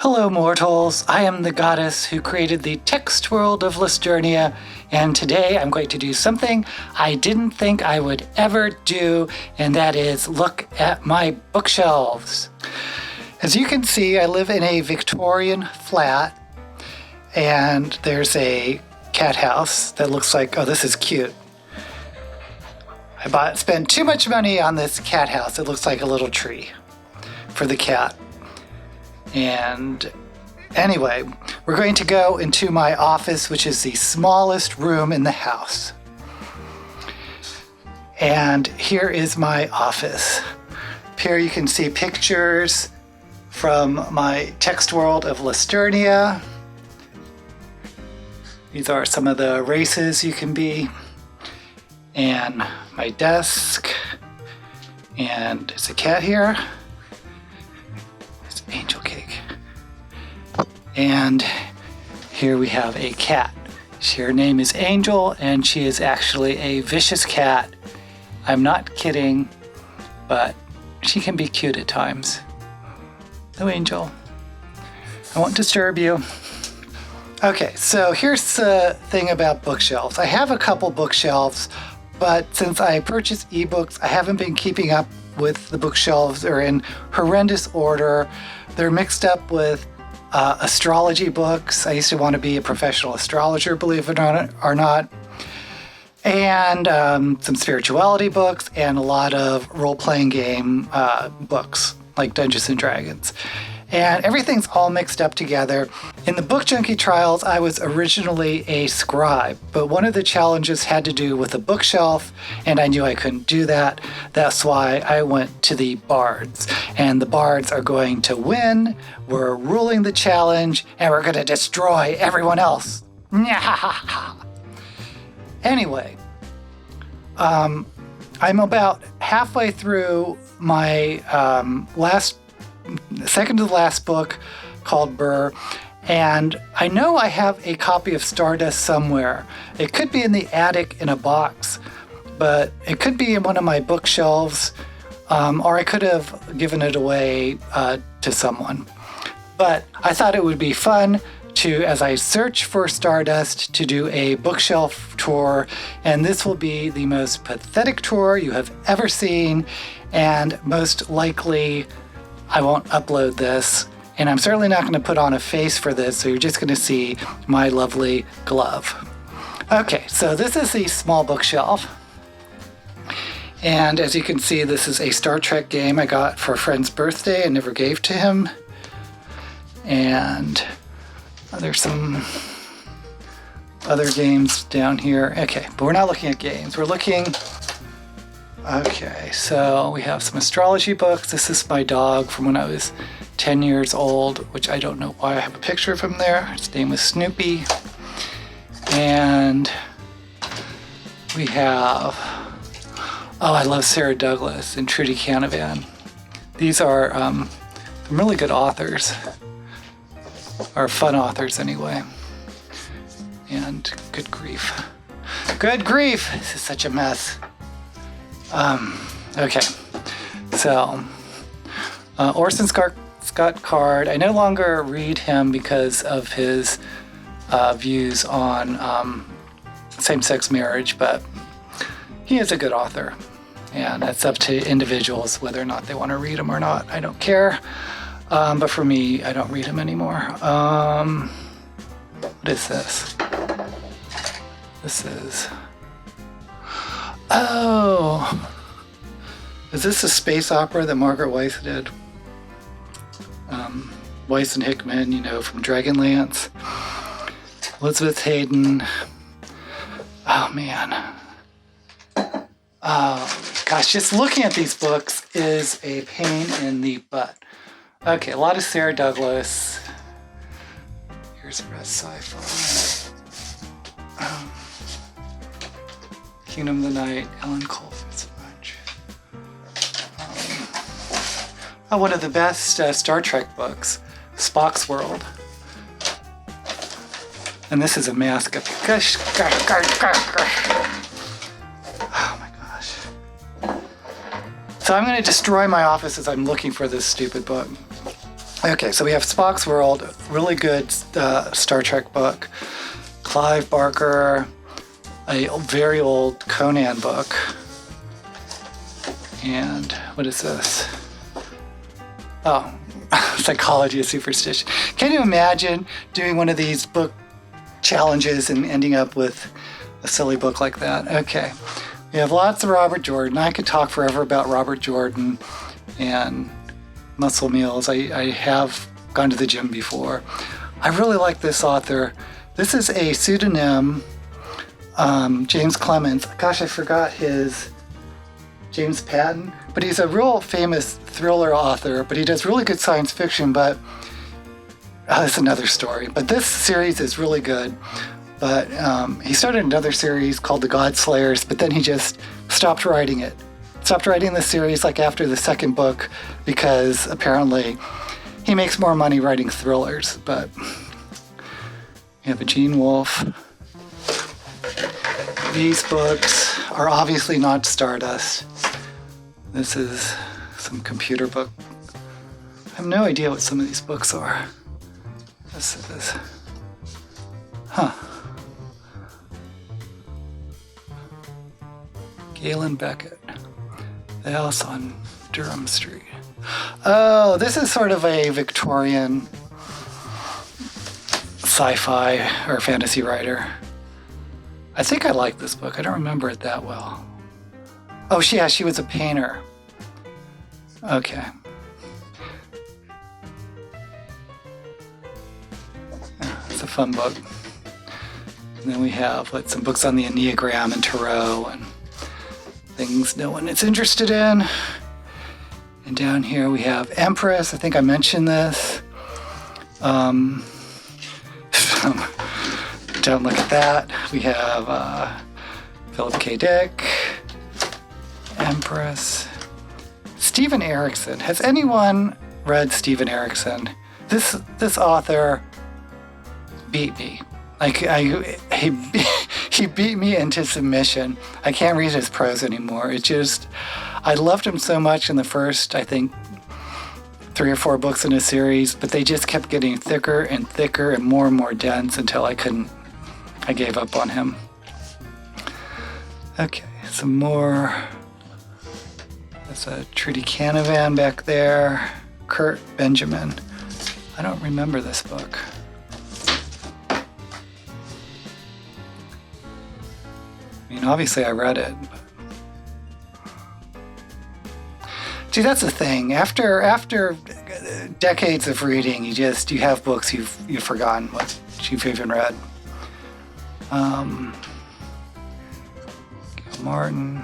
Hello mortals, I am the goddess who created the text world of Listernia, and today I'm going to do something I didn't think I would ever do, and that is look at my bookshelves. As you can see, I live in a Victorian flat, and there's a cat house that looks like, oh, this is cute. I spent too much money on this cat house. It looks like a little tree for the cat. And anyway, we're going to go into my office, which is the smallest room in the house. And here is my office. Here you can see pictures from my text world of Listernia. These are some of the races you can be. And my desk. And there's a cat here. It's Angel Cake. And here we have a cat. Her name is Angel, and she is actually a vicious cat. I'm not kidding, but she can be cute at times. No, Angel. I won't disturb you. Okay, so here's the thing about bookshelves. I have a couple bookshelves, but since I purchased ebooks, I haven't been keeping up with the bookshelves. They're in horrendous order. They're mixed up with astrology books. I used to want to be a professional astrologer, believe it or not. And some spirituality books and a lot of role-playing game books like Dungeons and Dragons. And everything's all mixed up together. In the Book Junkie Trials, I was originally a scribe, but one of the challenges had to do with a bookshelf, and I knew I couldn't do that. That's why I went to the bards. And the bards are going to win. We're ruling the challenge, and we're going to destroy everyone else. Anyway, I'm about halfway through my second to the last book called Burr, and I know I have a copy of Stardust somewhere. It could be in the attic in a box, but it could be in one of my bookshelves, or I could have given it away to someone. But I thought it would be fun to, as I search for Stardust, to do a bookshelf tour, and this will be the most pathetic tour you have ever seen, and most likely I won't upload this, and I'm certainly not going to put on a face for this, so you're just going to see my lovely glove. Okay, so this is the small bookshelf. And as you can see, this is a Star Trek game I got for a friend's birthday and never gave to him. And there's some other games down here. Okay, but we're not looking at games. We're looking... Okay, so we have some astrology books. This is my dog from when I was 10 years old, which I don't know why I have a picture of him there. His name was Snoopy. And we have, oh, I love Sarah Douglas and Trudy Canavan. These are some really good authors, or fun authors anyway. And good grief. Good grief! This is such a mess. Okay, so Orson Scott Card, I no longer read him because of his views on same-sex marriage, but he is a good author, and that's up to individuals whether or not they want to read him or not. I don't care, but for me, I don't read him anymore. What is this? This is... Oh, is this a space opera that Margaret Weis did? Weis and Hickman, you know, from Dragonlance. Elizabeth Hayden. Oh, man. Oh, gosh, just looking at these books is a pain in the butt. Okay, a lot of Sarah Douglas. Here's Rest Sci-Fi. Kingdom of the Night, Ellen Cole Fitzpatrick. One of the best Star Trek books, Spock's World. And this is a mask of gosh. Oh my gosh. So I'm going to destroy my office as I'm looking for this stupid book. Okay, so we have Spock's World, really good Star Trek book. Clive Barker, a very old Conan book. And what is this? Oh, Psychology of Superstition. Can you imagine doing one of these book challenges and ending up with a silly book like that? Okay. We have lots of Robert Jordan. I could talk forever about Robert Jordan and muscle meals. I have gone to the gym before. I really like this author. This is a pseudonym, James Clemens. Gosh, I forgot his James Patton, but he's a real famous thriller author, but he does really good science fiction, but that's another story. But this series is really good. But he started another series called The God Slayers, but then he just stopped writing it. Stopped writing the series like after the second book because apparently he makes more money writing thrillers. But we have a Gene Wolfe. These books are obviously not Stardust. This is some computer book. I have no idea what some of these books are. This is, Galen Beckett. The House on Durham Street. Oh, this is sort of a Victorian sci-fi or fantasy writer. I think I like this book. I don't remember it that well. Oh, yeah, she was a painter. Okay. Yeah, it's a fun book. And then we have some books on the Enneagram and Tarot and things no one is interested in. And down here we have Empress. I think I mentioned this. Don't look at that. We have Philip K. Dick, Empress, Stephen Erickson. Has anyone read Stephen Erickson? This author beat me. Like he beat me into submission. I can't read his prose anymore. I loved him so much in the first, I think, 3 or 4 books in a series, but they just kept getting thicker and thicker and more dense until I gave up on him. Okay, some more. There's a Trudy Canavan back there. Kurt Benjamin. I don't remember this book. I mean, obviously I read it. But... See, that's the thing. After decades of reading, you have books you've forgotten what you've even read. Gil Martin.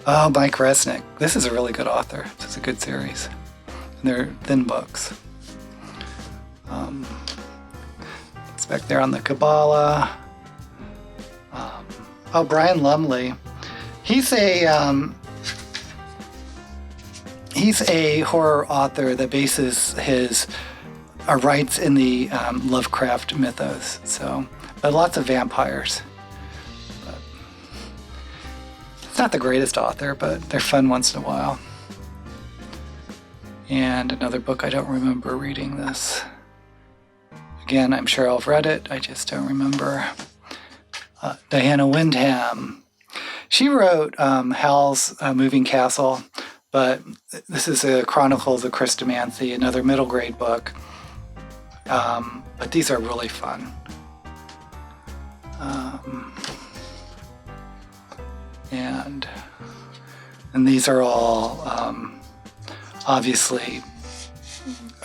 Oh, Mike Resnick. This is a really good author. This is a good series. And they're thin books. It's back there on the Kabbalah. Brian Lumley. He's a horror author that bases his writes in the Lovecraft mythos. But lots of vampires. But it's not the greatest author, but they're fun once in a while. And another book, I don't remember reading this. Again, I'm sure I've read it, I just don't remember. Diana Wyndham. She wrote Hal's Moving Castle, but this is a Chronicles of Christomancy, another middle grade book. But these are really fun. And these are all obviously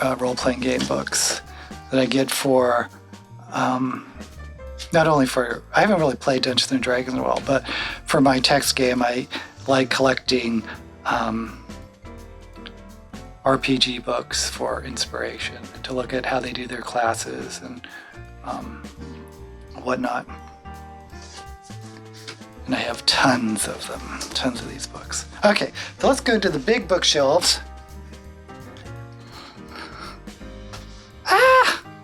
role-playing game books that I get for not only for, I haven't really played Dungeons and Dragons in a while, but for my text game, I like collecting RPG books for inspiration, to look at how they do their classes and whatnot. And I have tons of them, tons of these books. Okay, so let's go to the big bookshelves.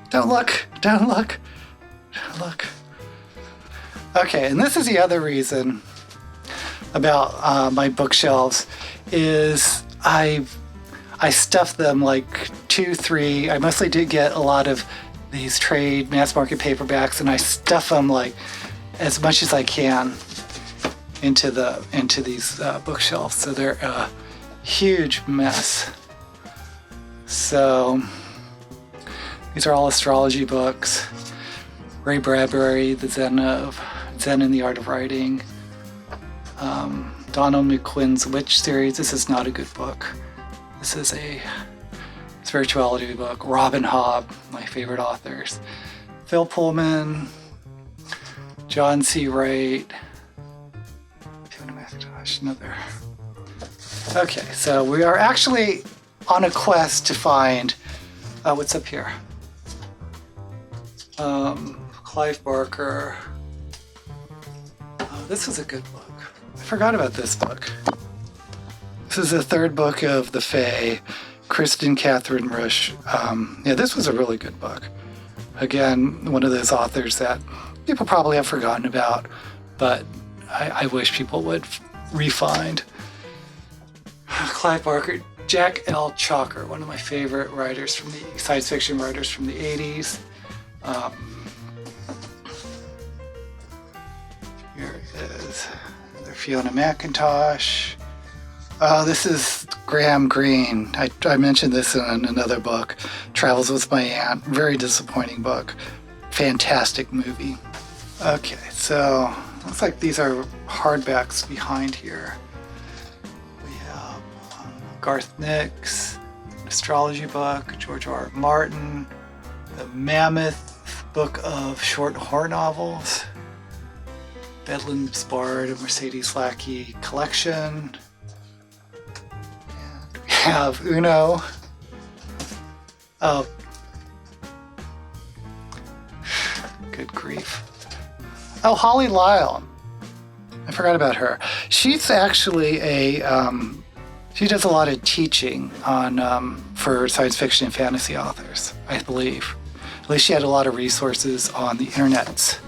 Don't look, don't look, don't look. Okay, and this is the other reason about my bookshelves is I I stuffed them like 2, 3. I mostly did get a lot of these trade mass market paperbacks, and I stuff them like as much as I can into these bookshelves. So they're a huge mess. So these are all astrology books. Ray Bradbury, The Zen and the Art of Writing. Donald McQuinn's Witch series. This is not a good book. This is a spirituality book. Robin Hobb, my favorite authors. Phil Pullman, John C. Wright. Another. Okay, so we are actually on a quest to find what's up here. Clive Barker. Oh, this is a good book. I forgot about this book. This is the third book of the Fae, Kristen Catherine Rush. Yeah, this was a really good book. Again, one of those authors that people probably have forgotten about, but I wish people would refind. Clive Barker, Jack L. Chalker, one of my favorite writers from the science fiction writers from the 80s. Here is another Fiona McIntosh. Oh, this is Graham Greene. I mentioned this in another book, Travels with My Aunt. Very disappointing book. Fantastic movie. Okay, so looks like these are hardbacks behind here. We have Garth Nix, Astrology Book, George R. Martin, the Mammoth Book of Short Horror Novels, Bedlam's Bard, a Mercedes Lackey collection. And we have Uno. Oh, good grief. Oh, Holly Lyle. I forgot about her. She's actually she does a lot of teaching on for science fiction and fantasy authors, I believe. At least she had a lot of resources on the internet.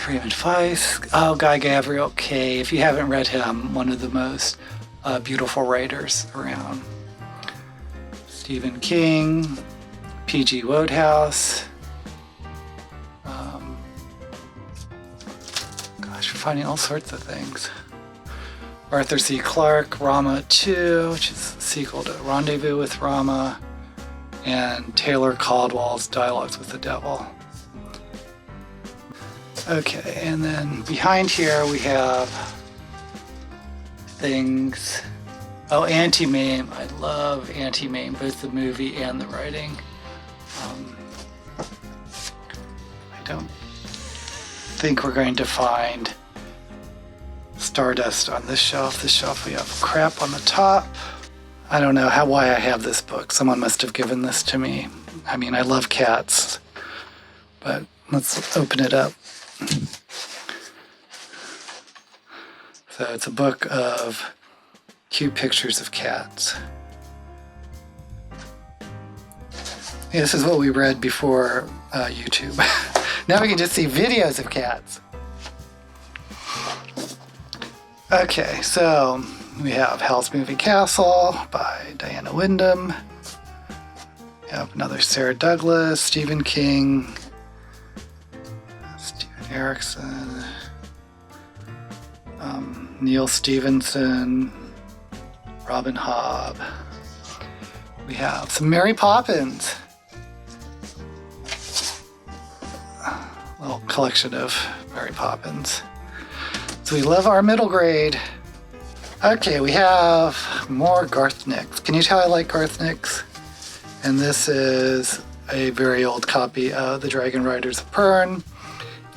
Raymond Feist. Oh, Guy Gavriel. Okay, if you haven't read him, one of the most beautiful writers around. Stephen King, P.G. Wodehouse. Gosh, we're finding all sorts of things. Arthur C. Clarke, Rama 2, which is a sequel to Rendezvous with Rama, and Taylor Caldwell's Dialogues with the Devil. Okay, and then behind here we have things. Oh, Anti-Mame. I love Anti-Mame, both the movie and the writing. I don't think we're going to find Stardust on this shelf. This shelf we have crap on the top. I don't know why I have this book. Someone must have given this to me. I mean, I love cats, but let's open it up. So it's a book of cute pictures of cats. Yeah, this is what we read before YouTube. Now we can just see videos of cats. Okay, so we have Howl's Moving Castle by Diana Wyndham. We have another Sarah Douglas, Stephen King, Stephen Erickson, Neil Stevenson, Robin Hobb. We have some Mary Poppins. A little collection of Mary Poppins. So we love our middle grade. Okay, we have more Garth Nix. Can you tell I like Garth Nix? And this is a very old copy of The Dragon Riders of Pern,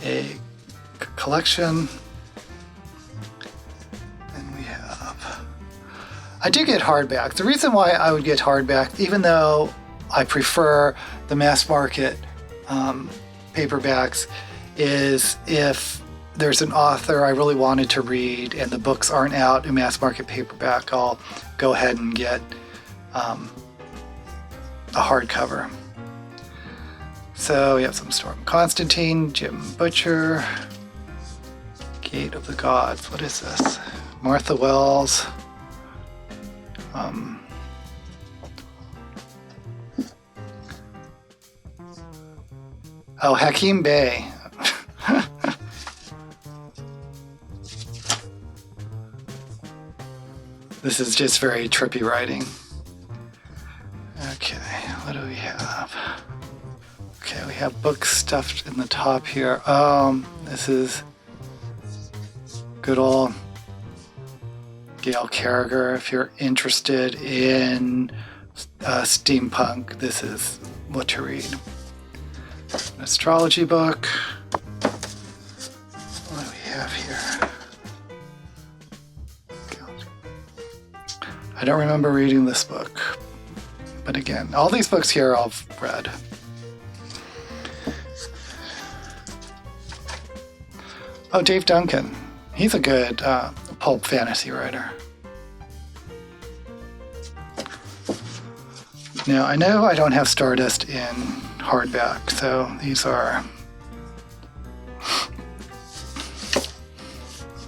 a collection. And we have... I do get hardback. The reason why I would get hardback, even though I prefer the mass market paperbacks, is if there's an author I really wanted to read and the books aren't out in mass market paperback, I'll go ahead and get a hardcover. So we have some Storm Constantine, Jim Butcher, Gate of the Gods. What is this? Martha Wells. Oh, Hakim Bey. This is just very trippy writing. Okay, what do we have? Okay, we have books stuffed in the top here. This is good old Gail Carriger. If you're interested in steampunk, this is what to read. An astrology book. What do we have here? I don't remember reading this book. But again, all these books here I've read. Oh, Dave Duncan. He's a good pulp fantasy writer. Now, I know I don't have Stardust in hardback, so these are...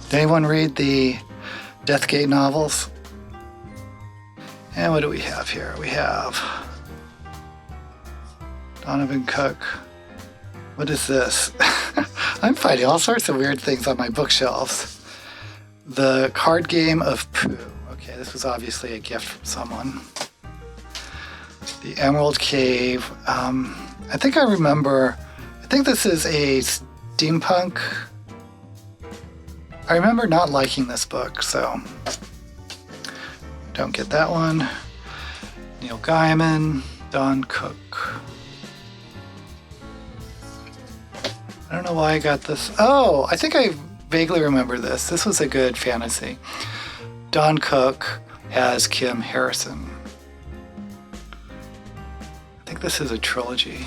Did anyone read the Deathgate novels? And what do we have here? We have Donovan Cook. What is this? I'm finding all sorts of weird things on my bookshelves. The Card Game of Pooh. Okay, this was obviously a gift from someone. The Emerald Cave. I think I remember, I think this is a steampunk. I remember not liking this book, so don't get that one. Neil Gaiman, Don Cook. I don't know why I got this. Oh, I think I vaguely remember this. This was a good fantasy. Don Cook as Kim Harrison. I think this is a trilogy.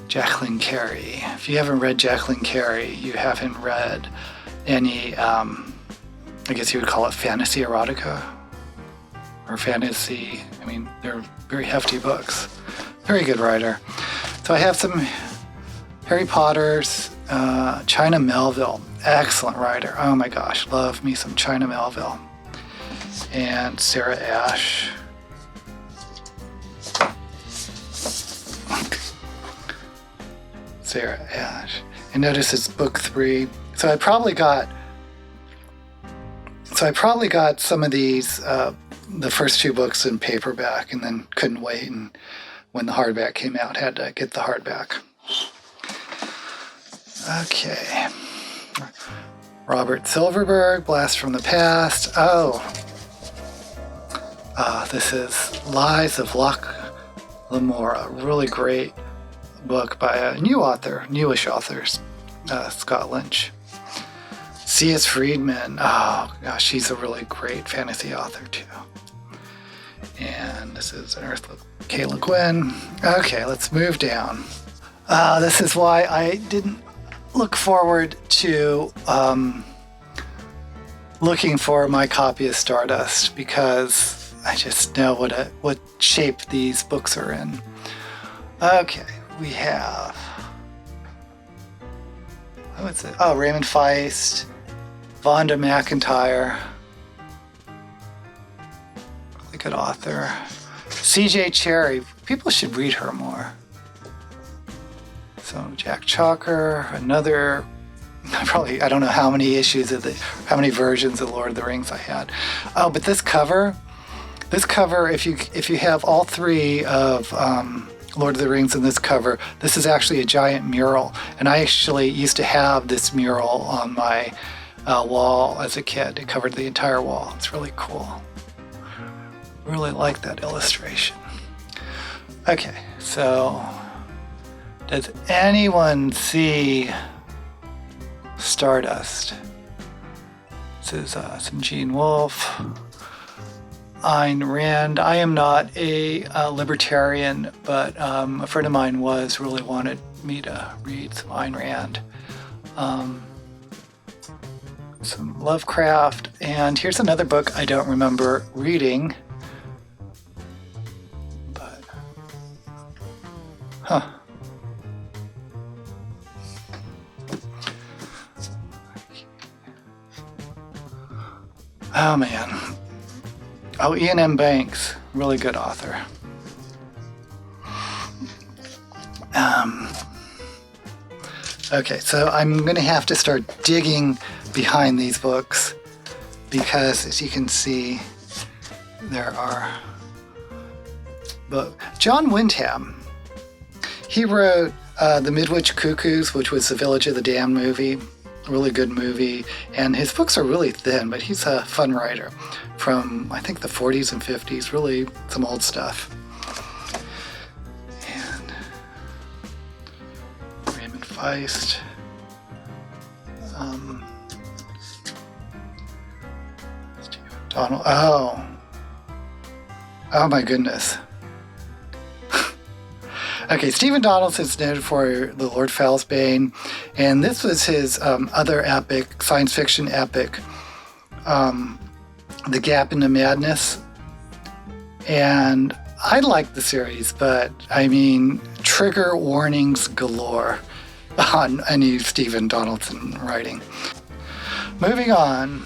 Jacqueline Carey. If you haven't read Jacqueline Carey, you haven't read any, I guess you would call it fantasy erotica or fantasy. I mean, they're very hefty books. Very good writer. So I have some Harry Potter's, China Melville. Excellent writer. Oh my gosh, love me some China Melville. And Sarah Ash. Sarah Ash. And notice it's book 3. So I probably got some of these, the first 2 books in paperback, and then couldn't wait, and when the hardback came out, had to get the hardback. Okay. Robert Silverberg, Blast from the Past. This is Lies of Locke Lamora. Really great book by a newish author, Scott Lynch. C.S. Friedman. Oh gosh, she's a really great fantasy author too. And this is Unearthed Kayla Gwynn. Okay, let's move down. This is why I didn't look forward to looking for my copy of Stardust, because I just know what shape these books are in. Okay, we have... What's it? Oh, Raymond Feist, Vonda McIntyre. Really good author. C.J. Cherry. People should read her more. So Jack Chalker, another... I don't know how many issues how many versions of Lord of the Rings I had. Oh, but this cover, if you have all 3 of Lord of the Rings in this cover, this is actually a giant mural. And I actually used to have this mural on my wall as a kid. It covered the entire wall. It's really cool. Really like that illustration. Okay, so does anyone see Stardust? This is some Gene Wolfe, Ayn Rand. I am not a libertarian, but a friend of mine really wanted me to read some Ayn Rand. Some Lovecraft, and here's another book I don't remember reading, but Oh man. Oh, Ian M. Banks, really good author. Okay, so I'm going to have to start digging behind these books because, as you can see, there are. But John Wyndham, he wrote The Midwich Cuckoos, which was the Village of the Damned movie. A really good movie, and his books are really thin, but he's a fun writer from, I think, the 40s and 50s, really some old stuff. And Raymond Feist. Stephen Donald. Oh my goodness. Okay, Stephen Donaldson's noted for The Lord Fowlsbane, and this was his other epic, science fiction epic, The Gap into Madness. And I like the series, but I mean, trigger warnings galore on any Stephen Donaldson writing. Moving on,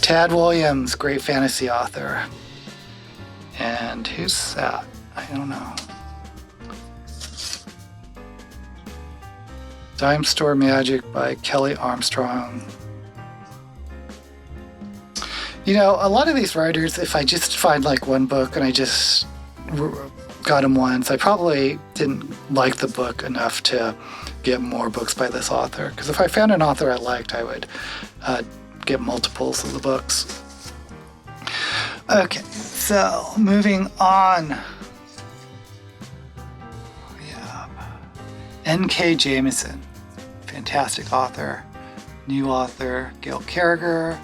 Tad Williams, great fantasy author. And who's that? I don't know. Dime Store Magic by Kelly Armstrong. You know, a lot of these writers, if I just find like one book and I just got them once, I probably didn't like the book enough to get more books by this author. Because if I found an author I liked, I would get multiples of the books. Okay, so moving on. We have N.K. Jamison. Fantastic author, new author, Gail Carriger.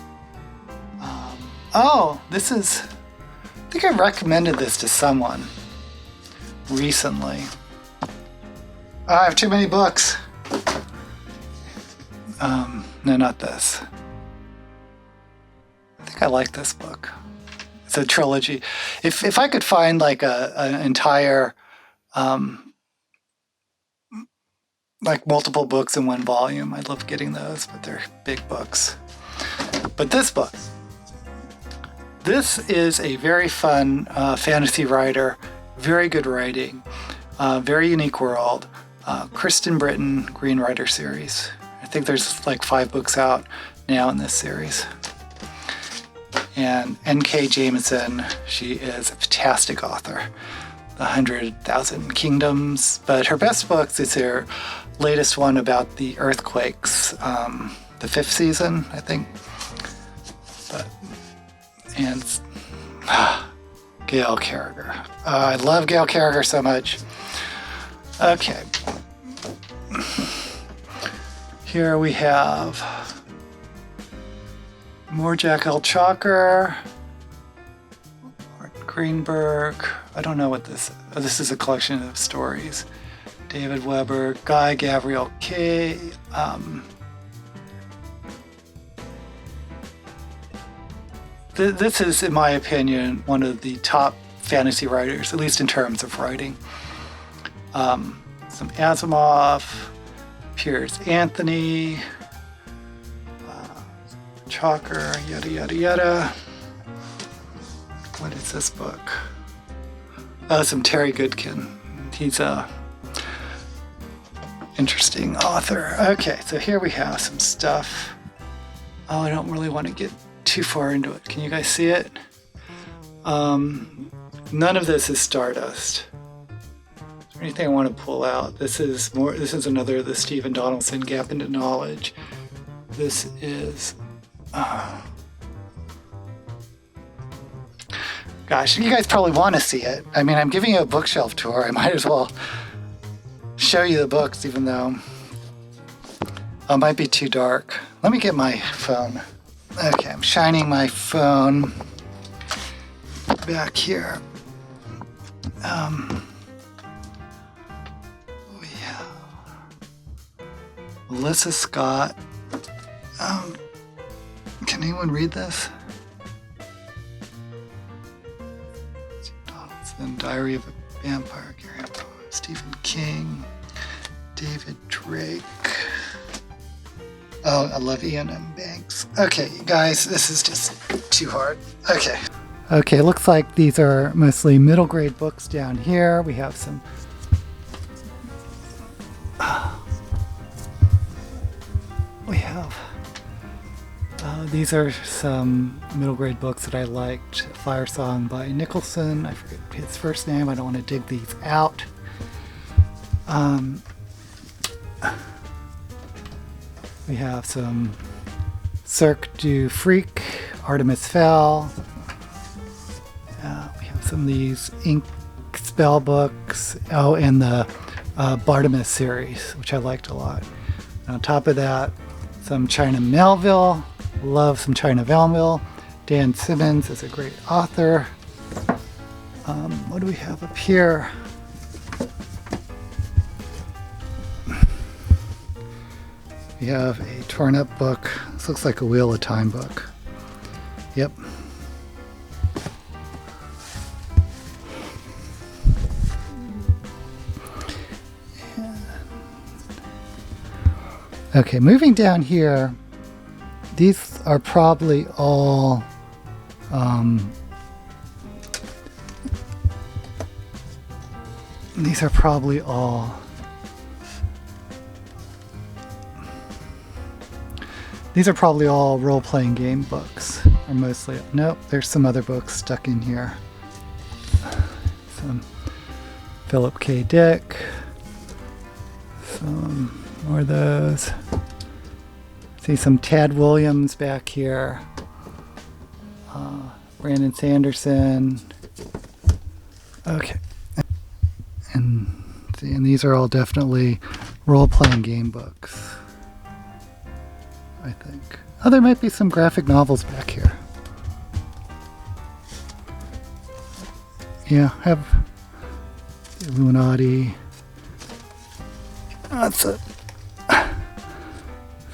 This is, I think I recommended this to someone recently. I have too many books. No, not this. I think I like this book. It's a trilogy. If I could find like an entire like multiple books in one volume, I'd love getting those, but they're big books. But this book, this is a very fun fantasy writer, very good writing, very unique world. Kristen Britton, Green Rider series. I think there's like 5 books out now in this series. And N.K. Jamison, she is a fantastic author. The 100,000 Kingdoms, but her best books is her latest one about the earthquakes, the 5th season, I think. And Gail Carriger. I love Gail Carriger so much. Okay. Here we have more Jack L. Chalker, Martin Greenberg. I don't know what this is. Oh, this is a collection of stories. David Weber, Guy Gavriel Kay. This is, in my opinion, one of the top fantasy writers, at least in terms of writing. Some Asimov, Piers Anthony, Chalker, yada yada yada. What is this book? Some Terry Goodkin. He's a interesting author. Okay, so here we have some stuff. Oh, I don't really want to get too far into it. Can you guys see it? None of this is Stardust. Is there anything I want to pull out? This is more. This is another of the Stephen Donaldson Gap into Knowledge. This is. Gosh, you guys probably want to see it. I mean, I'm giving you a bookshelf tour. I might as well show you the books, even though it might be too dark. Let me get my phone. Okay, I'm shining my phone back here. We have Melissa Scott. Can anyone read this? Donaldson, Diary of a Vampire, Gary Poe, Stephen King, David Drake. Oh, I love Ian M. Banks. Okay, guys, this is just too hard. Okay. Okay, looks like these are mostly middle grade books down here. We have some... these are some middle grade books that I liked. Fire Song by Nicholson. I forget his first name. I don't want to dig these out. We have some Cirque du Freak, Artemis Fowl. We have some of these ink spell books. Oh, and the Bartimus series, which I liked a lot. And on top of that, some China Melville. Love some China Melville. Dan Simmons is a great author. What do we have up here? We have a torn up book. This looks like a Wheel of Time book. Yep. Okay, moving down here, these are probably all role-playing game books, or mostly. Nope, there's some other books stuck in here. Some Philip K. Dick. Some more of those. See some Tad Williams back here. Brandon Sanderson. Okay. And these are all definitely role-playing game books, I think. Oh, there might be some graphic novels back here. Yeah, I have the Illuminati. That's it.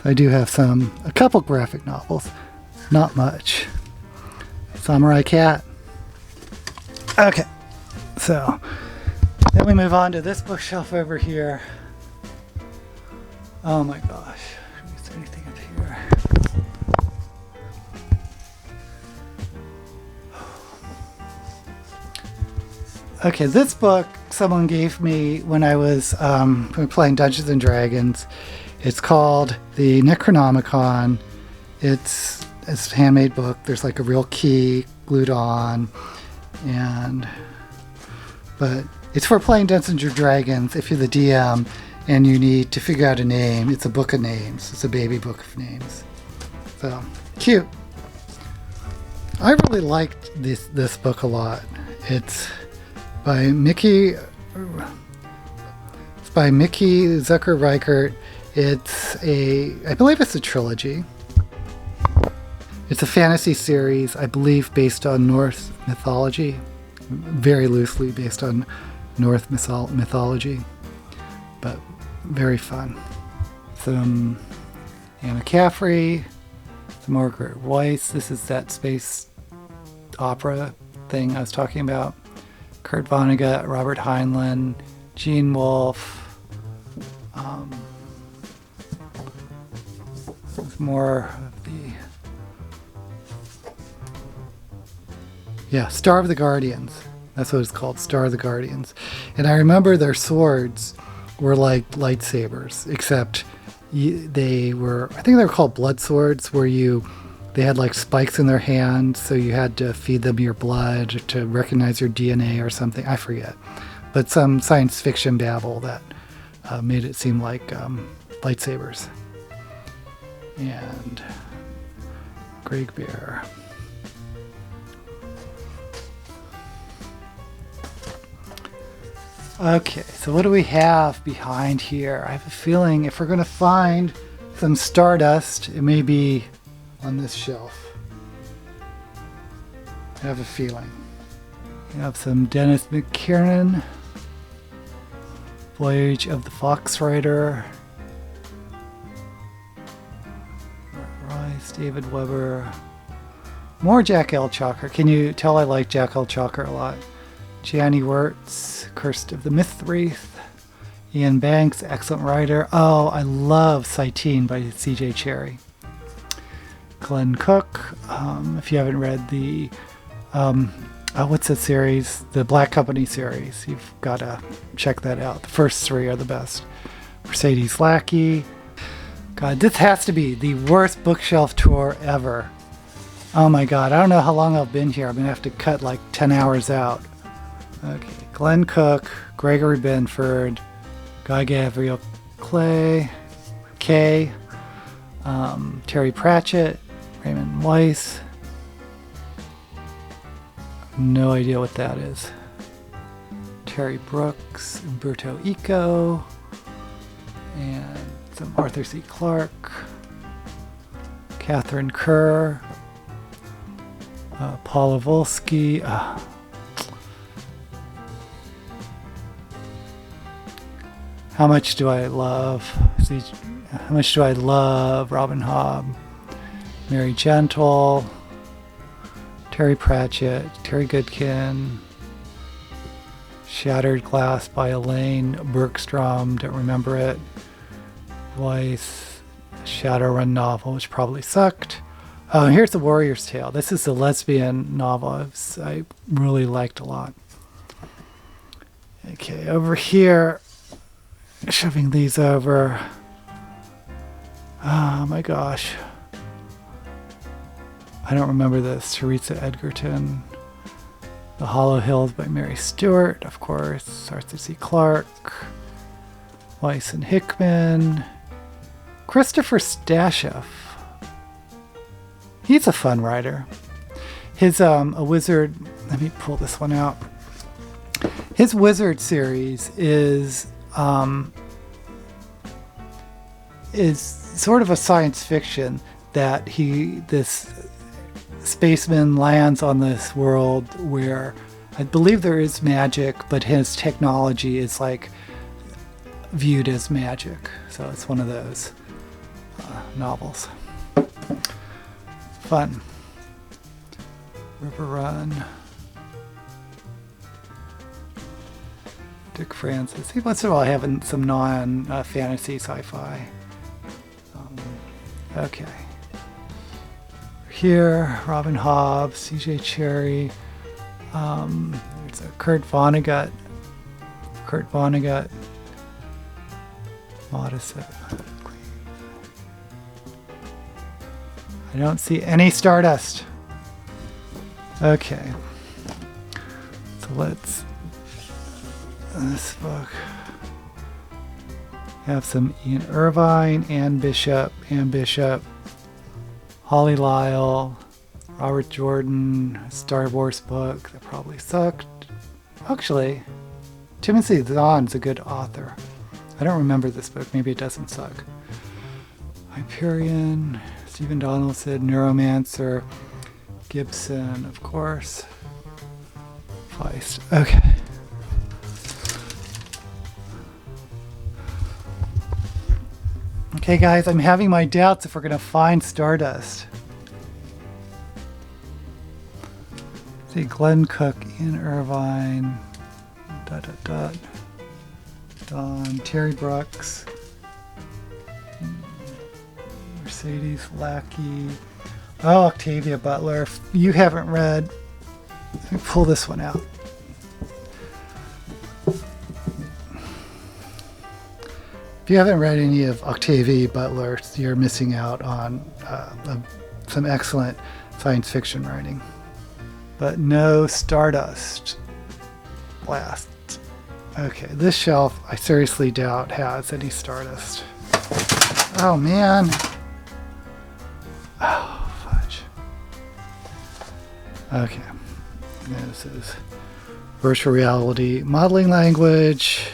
I do have a couple graphic novels. Not much. Samurai Cat. Okay, so then we move on to this bookshelf over here. Oh my gosh. Is there anything up here? Okay, this book someone gave me when I was playing Dungeons and Dragons. It's called the Necronomicon. It's a handmade book. There's like a real key glued on, but it's for playing Dungeons and Dragons. If you're the DM and you need to figure out a name, it's a book of names. It's a baby book of names. So cute. I really liked this book a lot. It's by Mickey Zucker-Reichert. I believe it's a trilogy. It's a fantasy series, I believe, based on Norse mythology. Very loosely based on Norse mythology. But very fun. Some Anna Caffrey, some Margaret Weiss. This is that space opera thing I was talking about. Kurt Vonnegut, Robert Heinlein, Gene Wolfe. More of the Star of the Guardians. That's what it's called, Star of the Guardians. And I remember their swords were like lightsabers, except I think they were called blood swords, where they had like spikes in their hands, so you had to feed them your blood to recognize your DNA or something. I forget, but some science fiction babble that made it seem like lightsabers. And Greg Bear. Okay, so what do we have behind here? I have a feeling if we're going to find some Stardust, it may be on this shelf. I have a feeling. We have some Dennis McKiernan, Voyage of the Fox Rider, Rice, David Weber, more Jack L. Chalker. Can you tell I like Jack L. Chalker a lot? Gianni Wirtz, Cursed of the Mithwreath, Ian Banks, excellent writer. Oh, I love Citeen by C.J. Cherry. Glenn Cook. If you haven't read the, what's that series? The Black Company series. You've got to check that out. The first 3 are the best. Mercedes Lackey. God, this has to be the worst bookshelf tour ever. Oh my God, I don't know how long I've been here. I'm going to have to cut like 10 hours out. Okay, Glenn Cook, Gregory Benford, Guy Gavriel Kay, Terry Pratchett, Raymond Weiss. No idea what that is. Terry Brooks, Umberto Eco, and some Arthur C. Clarke, Catherine Kerr, Paula Volsky. How much do I love Robin Hobb, Mary Gentle, Terry Pratchett, Terry Goodkin, Shattered Glass by Elaine Bergstrom, don't remember it. Weiss, Shadowrun novel, which probably sucked. Oh, here's The Warrior's Tale. This is the lesbian novel I really liked a lot. Okay, over here, shoving these over. Oh my gosh. I don't remember this. Teresa Edgerton. The Hollow Hills by Mary Stewart, of course. Arthur C. Clarke. Weiss and Hickman. Christopher Stasheff. He's a fun writer. His A Wizard, let me pull this one out. His Wizard series is sort of a science fiction that this spaceman lands on this world where I believe there is magic, but his technology is like viewed as magic. So it's one of those novels. Fun. River Run. Dick Francis. He once in a while having some non-fantasy sci-fi. Okay. Here, Robin Hobb, C.J. Cherry. There's a Kurt Vonnegut. Modest. I don't see any Stardust. Okay. So let's, this book, have some Ian Irvine, Anne Bishop, Holly Lyle, Robert Jordan, Star Wars book that probably sucked. Actually, Timothy Zahn's a good author. I don't remember this book. Maybe it doesn't suck. Hyperion, Stephen Donaldson, Neuromancer, Gibson, of course. Feist. Okay. Okay, guys, I'm having my doubts if we're going to find Stardust. See, Glenn Cook, Ian Irvine, Don, Terry Brooks, Mercedes Lackey. Oh, Octavia Butler. If you haven't read, let me pull this one out. If you haven't read any of Octavia Butler, you're missing out on some excellent science fiction writing. But no Stardust. Blast. Okay, this shelf I seriously doubt has any Stardust. Oh man. Oh, fudge. Okay. This is virtual reality modeling language.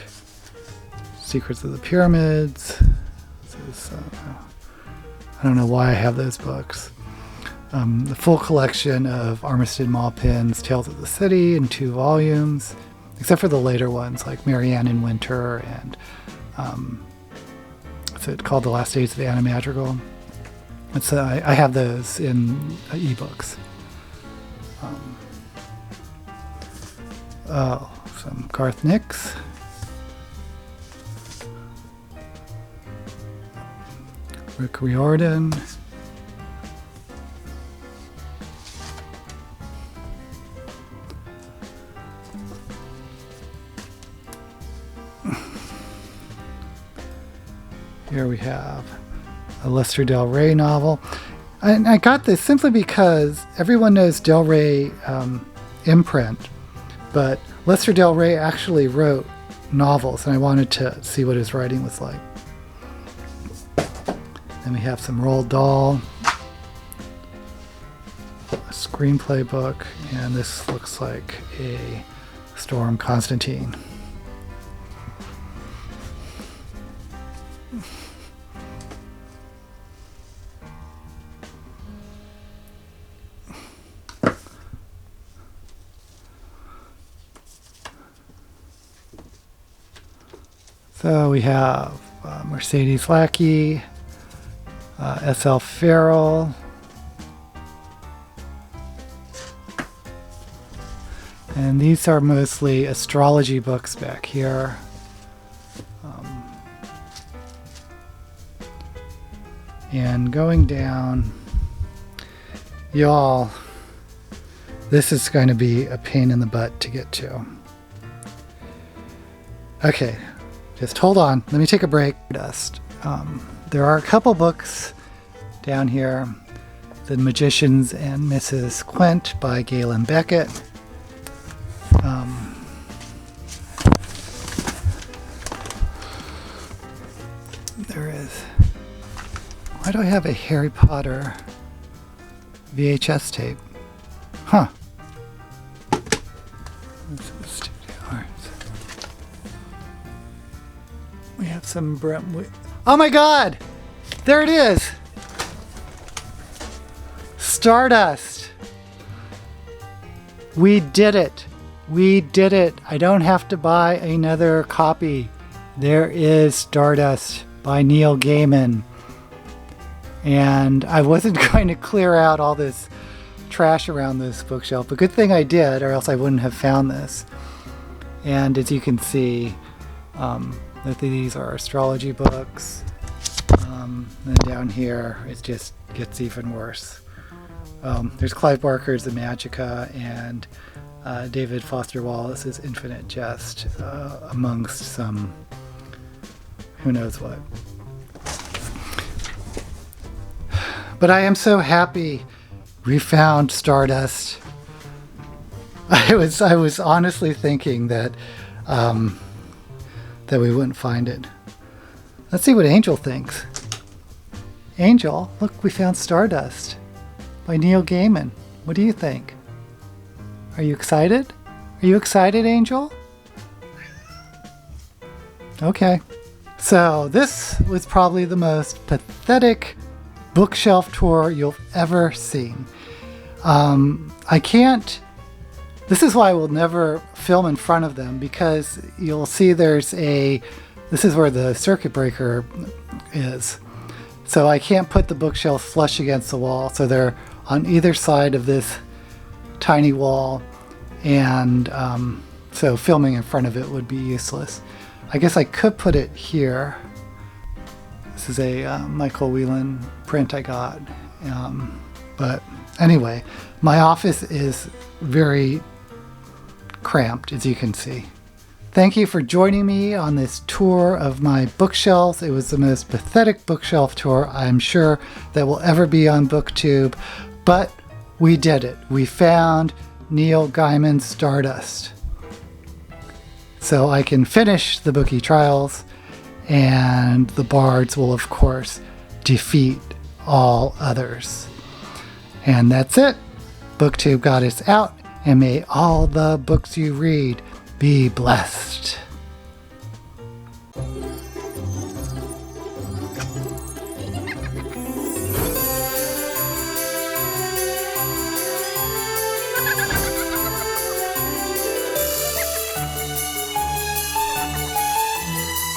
Secrets of the Pyramids. This is, I don't know why I have those books. The full collection of Armistead Maupin's Tales of the City in 2 volumes, except for the later ones like Marianne in Winter and what's it called, The Last Days of Anna Madrigal. I have those in ebooks. Some Garth Nix. Rick Riordan, Here we have a Lester Del Rey novel. And I got this simply because everyone knows Del Rey imprint, but Lester Del Rey actually wrote novels, and I wanted to see what his writing was like. Then we have some Roald Dahl, a screenplay book, and this looks like a Storm Constantine. So we have Mercedes Lackey, S.L. Farrell, and these are mostly astrology books back here. And going down, y'all, this is going to be a pain in the butt to get to. Okay. Just hold on. Let me take a break. There are a couple books down here. The Magicians and Mrs. Quint by Galen Beckett. There is... Why do I have a Harry Potter VHS tape? Huh. This is Studio Arts. We have some Brentwood. Oh my God! There it is! Stardust! We did it! We did it! I don't have to buy another copy. There is Stardust by Neil Gaiman. And I wasn't going to clear out all this trash around this bookshelf, but good thing I did, or else I wouldn't have found this. And as you can see, that these are astrology books. And down here, it just gets even worse. There's Clive Barker's The Magica and David Foster Wallace's Infinite Jest, amongst some who knows what. But I am so happy we found Stardust. I was honestly thinking that that we wouldn't find it. Let's see what Angel thinks. Angel, look, we found Stardust by Neil Gaiman. What do you think? Are you excited? Are you excited, Angel? Okay. So this was probably the most pathetic bookshelf tour you've ever seen. This is why I will never film in front of them, because you'll see this is where the circuit breaker is. So I can't put the bookshelf flush against the wall. So they're on either side of this tiny wall. And so filming in front of it would be useless. I guess I could put it here. This is a Michael Whelan print I got. But anyway, my office is very cramped, as you can see. Thank you for joining me on this tour of my bookshelves. It was the most pathetic bookshelf tour I'm sure that will ever be on BookTube, but we did it. We found Neil Gaiman's Stardust. So I can finish the Bookie Trials, and the bards will, of course, defeat all others. And that's it. BookTube got us out, and may all the books you read be blessed.